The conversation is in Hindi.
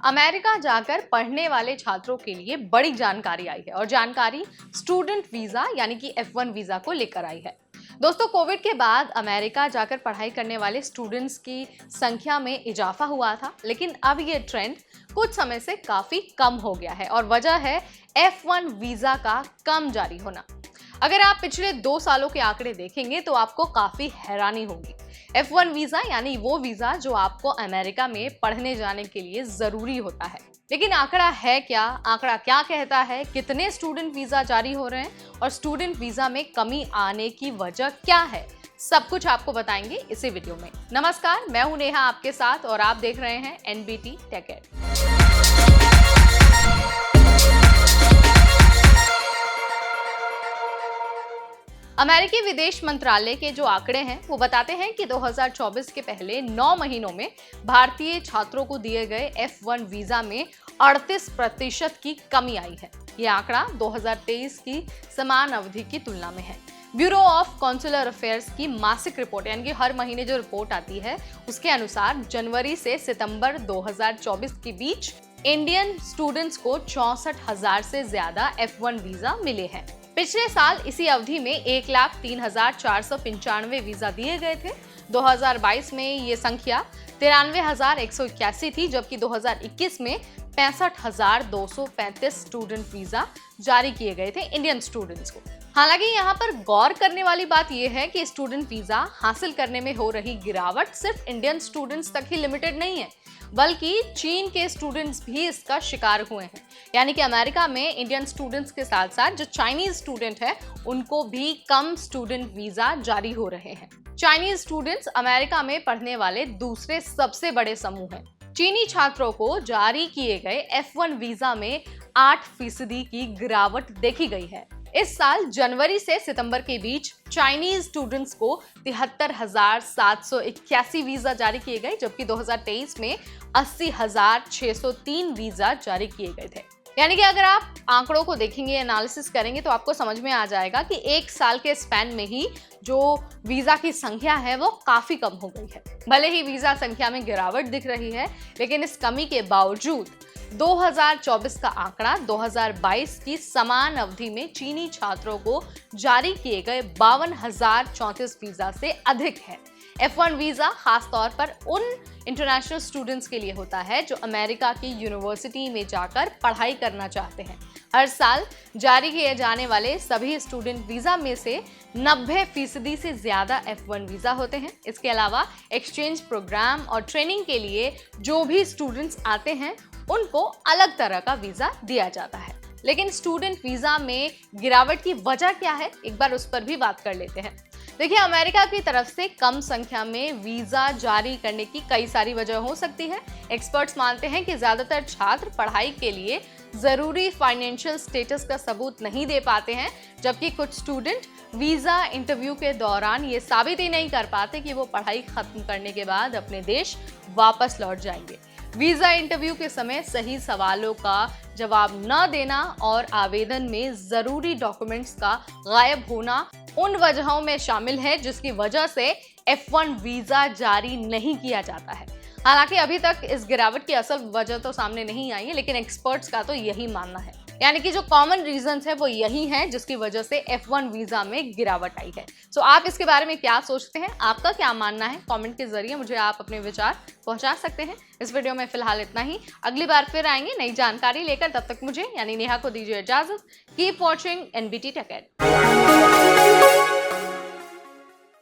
अमेरिका जाकर पढ़ने वाले छात्रों के लिए बड़ी जानकारी आई है और जानकारी स्टूडेंट वीजा यानी कि F1 वीजा को लेकर आई है। दोस्तों, कोविड के बाद अमेरिका जाकर पढ़ाई करने वाले स्टूडेंट्स की संख्या में इजाफा हुआ था, लेकिन अब ये ट्रेंड कुछ समय से काफी कम हो गया है और वजह है F1 वीजा का कम जारी होना। अगर आप पिछले 2 सालों के आंकड़े देखेंगे तो आपको काफी हैरानी होगी। F1 वीजा यानी वो वीजा जो आपको अमेरिका में पढ़ने जाने के लिए जरूरी होता है। लेकिन आंकड़ा है क्या? आंकड़ा क्या कहता है? कितने स्टूडेंट वीजा जारी हो रहे हैं और स्टूडेंट वीजा में कमी आने की वजह क्या है? सब कुछ आपको बताएंगे इसी वीडियो में। नमस्कार, मैं हूं नेहा आपके साथ और आप देख रहे हैं NBT टेक एड। अमेरिकी विदेश मंत्रालय के जो आंकड़े हैं वो बताते हैं कि 2024 के पहले 9 महीनों में भारतीय छात्रों को दिए गए F1 वीजा में 38% की कमी आई है। ये आंकड़ा 2023 की समान अवधि की तुलना में है। ब्यूरो ऑफ कॉन्सुलर अफेयर्स की मासिक रिपोर्ट यानी कि हर महीने जो रिपोर्ट आती है उसके अनुसार जनवरी से सितंबर 2024 के बीच इंडियन स्टूडेंट्स को 64,000 से ज्यादा F1 वीजा मिले हैं। पिछले साल इसी अवधि में 1,03,495 वीजा दिए गए थे। 2022 में ये संख्या 93,181 थी, जबकि 2021 में 65,235 स्टूडेंट वीजा जारी किए गए थे इंडियन स्टूडेंट्स को। हालांकि यहाँ पर गौर करने वाली बात यह है कि स्टूडेंट वीजा हासिल करने में हो रही गिरावट सिर्फ इंडियन स्टूडेंट्स तक ही लिमिटेड नहीं है, बल्कि चीन के स्टूडेंट्स भी इसका शिकार हुए हैं। यानी कि अमेरिका में इंडियन स्टूडेंट्स के साथ साथ जो चाइनीज स्टूडेंट है उनको भी कम स्टूडेंट वीजा जारी हो रहे हैं। चाइनीज स्टूडेंट्स अमेरिका में पढ़ने वाले दूसरे सबसे बड़े समूह हैं। चीनी छात्रों को जारी किए गए F1 वीजा में 8% की गिरावट देखी गई है। इस साल जनवरी से सितंबर के बीच चाइनीज स्टूडेंट्स को 73,781 वीजा जारी किए गए, जबकि 2023 में 80,603 वीजा जारी किए गए थे। यानी कि अगर आप आंकड़ों को देखेंगे, एनालिसिस करेंगे तो आपको समझ में आ जाएगा कि एक साल के स्पैन में ही जो वीजा की संख्या है वो काफी कम हो गई है। भले ही वीजा संख्या में गिरावट दिख रही है, लेकिन इस कमी के बावजूद 2024 का आंकड़ा 2022 की समान अवधि में चीनी छात्रों को जारी किए गए 52,034 वीजा से अधिक है। F1 वीजा खास तौर पर उन इंटरनेशनल स्टूडेंट्स के लिए होता है जो अमेरिका की यूनिवर्सिटी में जाकर पढ़ाई करना चाहते हैं। हर साल जारी किए जाने वाले सभी स्टूडेंट वीजा में से 90% से ज्यादा F1 वीजा होते हैं। इसके अलावा एक्सचेंज प्रोग्राम और ट्रेनिंग के लिए जो भी स्टूडेंट्स आते हैं उनको अलग तरह का वीजा दिया जाता है। लेकिन स्टूडेंट वीजा में गिरावट की वजह क्या है, एक बार उस पर भी बात कर लेते हैं। देखिए, अमेरिका की तरफ से कम संख्या में वीजा जारी करने की कई सारी वजह हो सकती है। एक्सपर्ट्स मानते हैं कि ज्यादातर छात्र पढ़ाई के लिए जरूरी फाइनेंशियल स्टेटस का सबूत नहीं दे पाते हैं, जबकि कुछ स्टूडेंट वीजा इंटरव्यू के दौरान ये साबित ही नहीं कर पाते कि वो पढ़ाई खत्म करने के बाद अपने देश वापस लौट जाएंगे। वीजा इंटरव्यू के समय सही सवालों का जवाब न देना और आवेदन में जरूरी डॉक्यूमेंट्स का गायब होना उन वजहों में शामिल है जिसकी वजह से F1 वीजा जारी नहीं किया जाता है। हालांकि अभी तक इस गिरावट की असल वजह तो सामने नहीं आई है, लेकिन एक्सपर्ट्स का तो यही मानना है। यानी कि जो कॉमन रीजंस है वो यही हैं जिसकी वजह से F1 वीजा में गिरावट आई है। सो आप इसके बारे में क्या सोचते हैं? आपका क्या मानना है? कमेंट के जरिए मुझे आप अपने विचार पहुंचा सकते हैं। इस वीडियो में फिलहाल इतना ही। अगली बार फिर आएंगे नई जानकारी लेकर। तब तक मुझे यानी नेहा को दीजिए इजाजत। Keep watching NBT tech add.